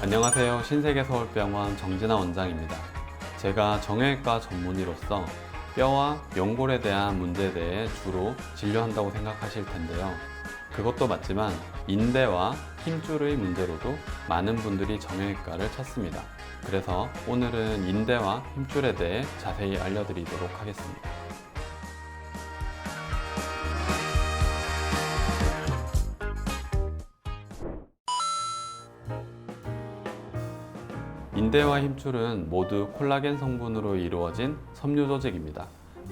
안녕하세요. 신세계서울병원 정진아 원장입니다. 제가 정형외과 전문의로서 뼈와 연골에 대한 문제에 대해 주로 진료한다고 생각하실 텐데요. 그것도 맞지만 인대와 힘줄의 문제로도 많은 분들이 정형외과를 찾습니다. 그래서 오늘은 인대와 힘줄에 대해 자세히 알려드리도록 하겠습니다. 인대와 힘줄은 모두 콜라겐 성분으로 이루어진 섬유 조직입니다.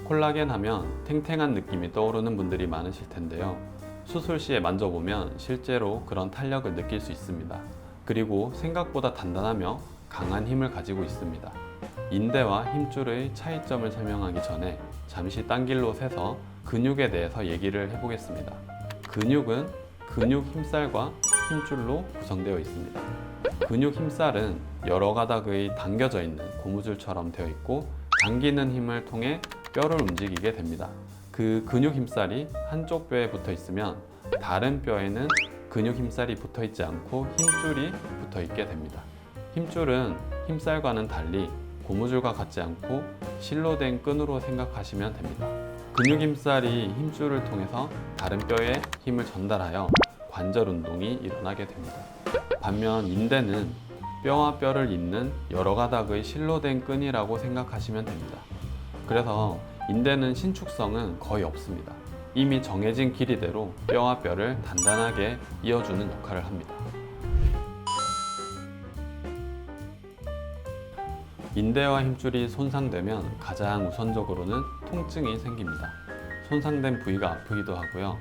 콜라겐 하면 탱탱한 느낌이 떠오르는 분들이 많으실 텐데요. 수술 시에 만져보면 실제로 그런 탄력을 느낄 수 있습니다. 그리고 생각보다 단단하며 강한 힘을 가지고 있습니다. 인대와 힘줄의 차이점을 설명하기 전에 잠시 딴 길로 새서 근육에 대해서 얘기를 해보겠습니다. 근육은 근육 힘살과 힘줄로 구성되어 있습니다. 근육 힘살은 여러 가닥의 당겨져 있는 고무줄처럼 되어 있고 당기는 힘을 통해 뼈를 움직이게 됩니다. 그 근육 힘살이 한쪽 뼈에 붙어 있으면 다른 뼈에는 근육 힘살이 붙어 있지 않고 힘줄이 붙어 있게 됩니다. 힘줄은 힘살과는 달리 고무줄과 같지 않고 실로 된 끈으로 생각하시면 됩니다. 근육 힘살이 힘줄을 통해서 다른 뼈에 힘을 전달하여 관절 운동이 일어나게 됩니다. 반면 인대는 뼈와 뼈를 잇는 여러 가닥의 실로 된 끈이라고 생각하시면 됩니다. 그래서 인대는 신축성은 거의 없습니다. 이미 정해진 길이대로 뼈와 뼈를 단단하게 이어주는 역할을 합니다. 인대와 힘줄이 손상되면 가장 우선적으로는 통증이 생깁니다. 손상된 부위가 아프기도 하고요.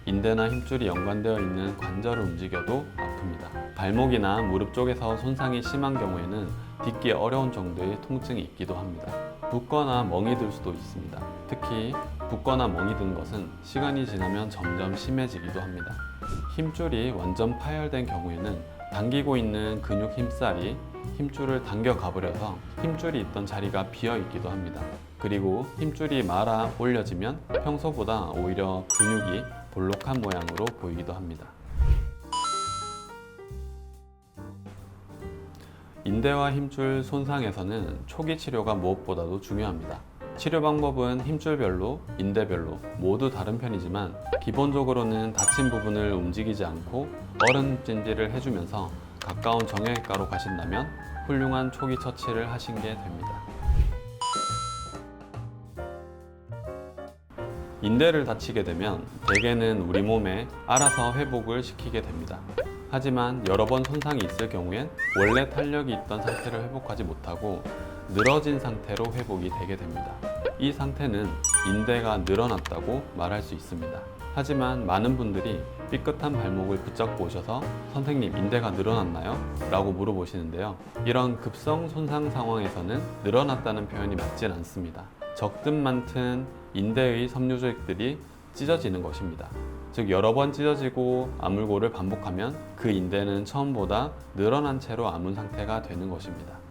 인대나 힘줄이 연관되어 있는 관절을 움직여도 아픕니다. 발목이나 무릎 쪽에서 손상이 심한 경우에는 딛기 어려운 정도의 통증이 있기도 합니다. 붓거나 멍이 들 수도 있습니다. 특히 붓거나 멍이 든 것은 시간이 지나면 점점 심해지기도 합니다. 힘줄이 완전 파열된 경우에는 당기고 있는 근육 힘살이 힘줄을 당겨 가버려서 힘줄이 있던 자리가 비어 있기도 합니다. 그리고 힘줄이 말아 올려지면 평소보다 오히려 근육이 볼록한 모양으로 보이기도 합니다. 인대와 힘줄 손상에서는 초기 치료가 무엇보다도 중요합니다. 치료 방법은 힘줄별로, 인대별로 모두 다른 편이지만 기본적으로는 다친 부분을 움직이지 않고 얼음 찜질을 해주면서 가까운 정형외과로 가신다면 훌륭한 초기 처치를 하신 게 됩니다. 인대를 다치게 되면 대개는 우리 몸에 알아서 회복을 시키게 됩니다. 하지만 여러 번 손상이 있을 경우엔 원래 탄력이 있던 상태를 회복하지 못하고 늘어진 상태로 회복이 되게 됩니다. 이 상태는 인대가 늘어났다고 말할 수 있습니다. 하지만 많은 분들이 삐끗한 발목을 붙잡고 오셔서 선생님 인대가 늘어났나요? 라고 물어보시는데요. 이런 급성 손상 상황에서는 늘어났다는 표현이 맞진 않습니다. 적든 많든 인대의 섬유 조직들이 찢어지는 것입니다. 즉 여러 번 찢어지고 아물고를 반복하면 그 인대는 처음보다 늘어난 채로 아문 상태가 되는 것입니다.